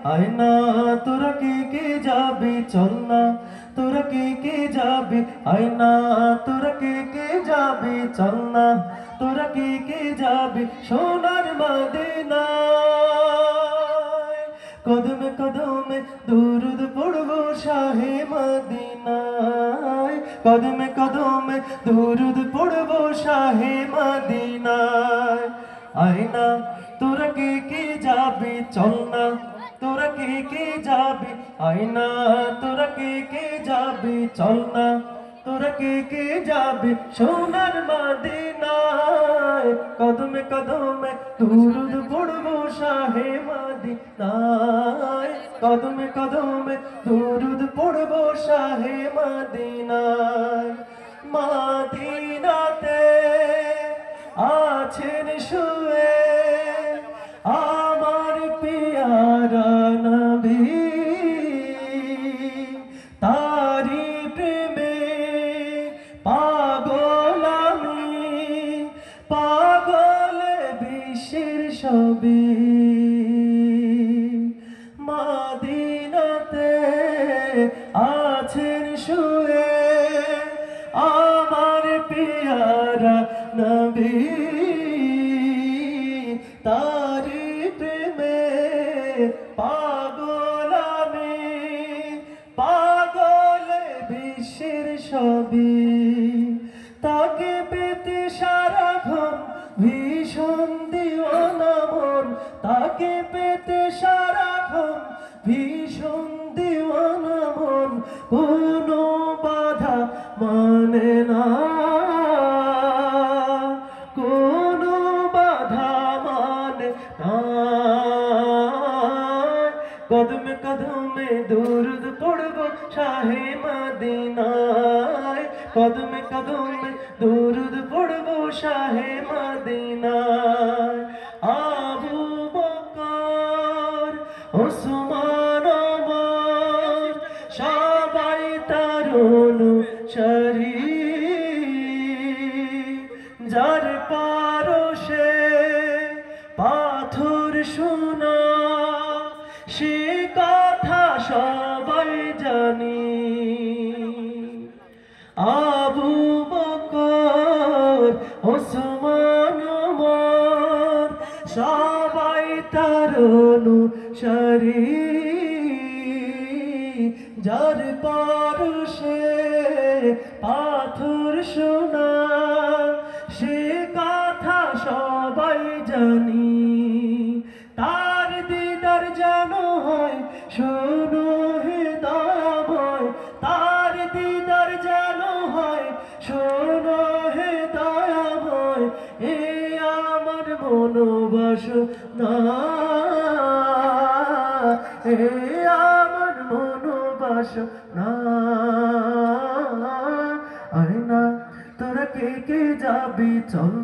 আয় না তোরা কে যাবি চল না তোরা কে যাবি আয় না তোরা কে যাবি চল না তোরা কে যাবি সোনার মদিনায় কদমে কদমে দুরুদ পড়বো শাহে মদিনায় কদমে কদমে দুরুদ পড়বো শাহে মদিনায় আয় না তোরা কে যাবি চল না তোরা কে যাবি আয় না তোরা কে যাবি চল না তোরা কে যাবি সোনার মদিনায় কদমে কদমে দুরুদ পড়বো শাহে মদিনায় কদমে কদমে দুরুদ পড়বো শাহে মদিনায় মদিনাতে আছেন শুয়ে আমার পিয়ারা নবী তারি প্রেমে পাগল আমি পাগল বিশ্বের সবই মদিনাতে আছেন শুয়ে আমার পিয়ারা নবী তারি প্রেমে পাগল আমি পাগল বিশ্বের সবই তাকে পেতে সারাক্ষণ ভীষণ দিওয়ানা মন তাকে পেতে সারাক্ষণ ভীষণ দিওয়ানা মন কোনো বাধা মানে না কোনো বাধা মানে না কদমে কদমে দুরুদ পড়বো শাহে মদিনায় কদমে কদমে দুরুদ পড়বো শাহে মদিনায় আবু বকর ওসমান ওমর সবাই তার অনুসারী যার পারশে পাথর সোনা সে কথা সবাই জানি আবু বকর ওসমান ওমর সবাই তার অনুসারী যার পারশে পাথর সোনা সে কথা সবাই জানি তার দিদার যেন হয় শোনো হে দয়াময় তার দিদার যেন হয় শোনো হে দয়াময় এ আমার মনোবাসনা এ আমার মনোবাসনা আয় না তোরা কে যাবি চল না